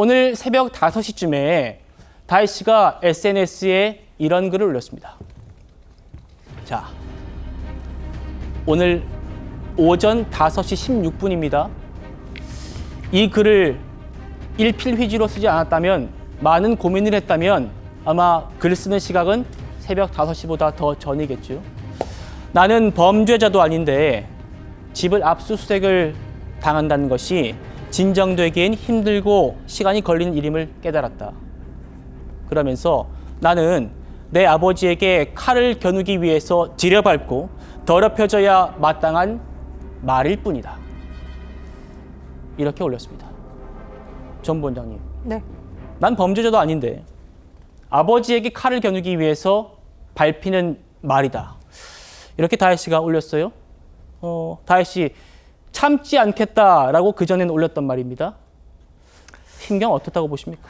오늘 새벽 5시쯤에 다혜 씨가 SNS에 이런 글을 올렸습니다. 자, 오늘 오전 5시 16분입니다. 이 글을 일필휘지로 쓰지 않았다면, 많은 고민을 했다면 아마 글 쓰는 시각은 새벽 5시보다 더 전이겠죠. 나는 범죄자도 아닌데 집을 압수수색을 당한다는 것이 진정되기엔 힘들고 시간이 걸리는 일임을 깨달았다. 그러면서 나는 내 아버지에게 칼을 겨누기 위해서 지려밟고 더럽혀져야 마땅한 말일 뿐이다. 이렇게 올렸습니다. 전 부원장님. 네. 난 범죄자도 아닌데 아버지에게 칼을 겨누기 위해서 밟히는 말이다. 이렇게 다혜 씨가 올렸어요. 다혜 씨 참지 않겠다라고 그전에는 올렸던 말입니다. 심경 어떻다고 보십니까?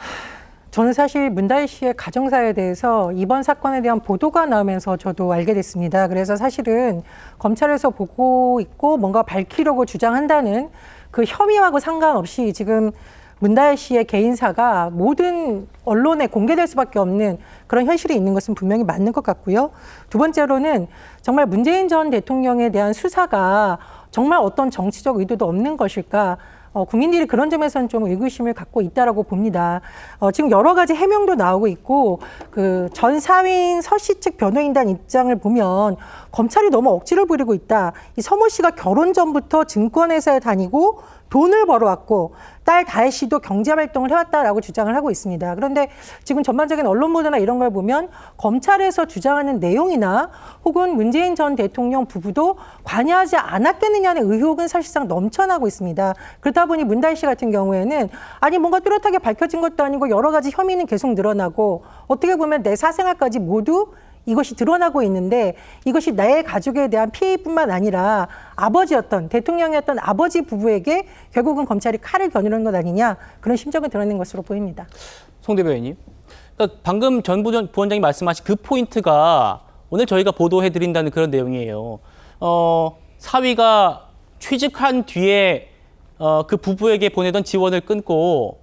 저는 사실 문다혜 씨의 가정사에 대해서 이번 사건에 대한 보도가 나오면서 저도 알게 됐습니다. 그래서 사실은 검찰에서 보고 있고 뭔가 밝히려고 주장한다는 그 혐의하고 상관없이 지금 문다혜 씨의 개인사가 모든 언론에 공개될 수밖에 없는 그런 현실이 있는 것은 분명히 맞는 것 같고요. 두 번째로는 정말 문재인 전 대통령에 대한 수사가 정말 어떤 정치적 의도도 없는 것일까? 국민들이 그런 점에서는 좀 의구심을 갖고 있다라고 봅니다. 지금 여러 가지 해명도 나오고 있고 그 전 사위인 서 씨 측 변호인단 입장을 보면 검찰이 너무 억지를 부리고 있다. 이 서모 씨가 결혼 전부터 증권회사에 다니고 돈을 벌어왔고 딸 다혜 씨도 경제활동을 해왔다라고 주장을 하고 있습니다. 그런데 지금 전반적인 언론 보도나 이런 걸 보면 검찰에서 주장하는 내용이나 혹은 문재인 전 대통령 부부도 관여하지 않았겠느냐는 의혹은 사실상 넘쳐나고 있습니다. 그렇다 보니 문다혜 씨 같은 경우에는 아니 뭔가 뚜렷하게 밝혀진 것도 아니고 여러 가지 혐의는 계속 늘어나고 어떻게 보면 내 사생활까지 모두 이것이 드러나고 있는데 이것이 내 가족에 대한 피해뿐만 아니라 아버지였던 대통령이었던 아버지 부부에게 결국은 검찰이 칼을 겨누는 것 아니냐 그런 심정이 드러낸 것으로 보입니다. 송 대변인님, 그러니까 방금 전 부원장이 말씀하신 그 포인트가 오늘 저희가 보도해드린다는 그런 내용이에요. 사위가 취직한 뒤에 그 부부에게 보내던 지원을 끊고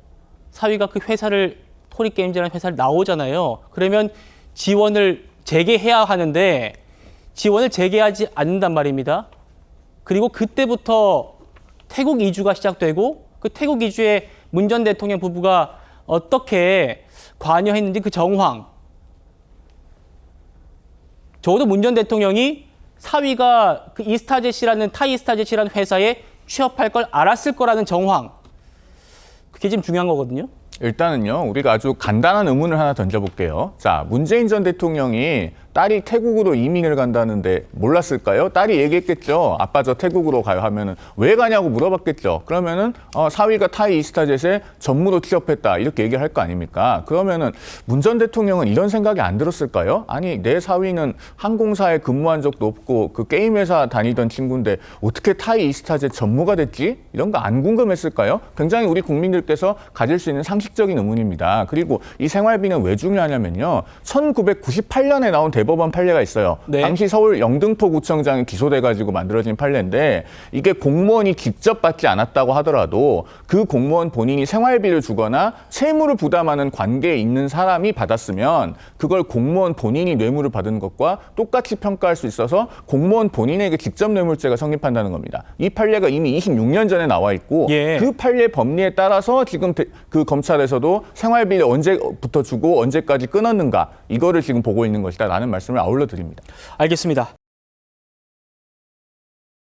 사위가 그 회사를 토리게임즈라는 회사를 나오잖아요. 그러면 지원을 재개해야 하는데 지원을 재개하지 않는단 말입니다. 그리고 그때부터 태국 이주가 시작되고 그 태국 이주에 문 전 대통령 부부가 어떻게 관여했는지 그 정황. 적어도 문 전 대통령이 사위가 그 이스타젯이라는 타이스타젯이라는 회사에 취업할 걸 알았을 거라는 정황. 그게 지금 중요한 거거든요. 일단은요, 우리가 아주 간단한 의문을 하나 던져볼게요. 자, 문재인 전 대통령이 딸이 태국으로 이민을 간다는데 몰랐을까요? 딸이 얘기했겠죠. 아빠 저 태국으로 가요 하면은 왜 가냐고 물어봤겠죠. 그러면은 사위가 타이 이스타젯에 전무로 취업했다 이렇게 얘기를 할 거 아닙니까? 그러면은 문 전 대통령은 이런 생각이 안 들었을까요? 아니 내 사위는 항공사에 근무한 적도 없고 그 게임 회사 다니던 친구인데 어떻게 타이 이스타젯 전무가 됐지? 이런 거 안 궁금했을까요? 굉장히 우리 국민들께서 가질 수 있는 상식적인 의문입니다. 그리고 이 생활비는 왜 중요하냐면요. 1998년에 나온 대법원 판례가 있어요. 네. 당시 서울 영등포구청장이 기소돼가지고 만들어진 판례인데 이게 공무원이 직접 받지 않았다고 하더라도 그 공무원 본인이 생활비를 주거나 채무를 부담하는 관계에 있는 사람이 받았으면 그걸 공무원 본인이 뇌물을 받은 것과 똑같이 평가할 수 있어서 공무원 본인에게 직접 뇌물죄가 성립한다는 겁니다. 이 판례가 이미 26년 전에 나와 있고 예. 그 판례 법리에 따라서 지금 그 검찰에서도 생활비를 언제부터 주고 언제까지 끊었는가 이거를 지금 보고 있는 것이다 라는 말씀을 아울러 드립니다. 알겠습니다.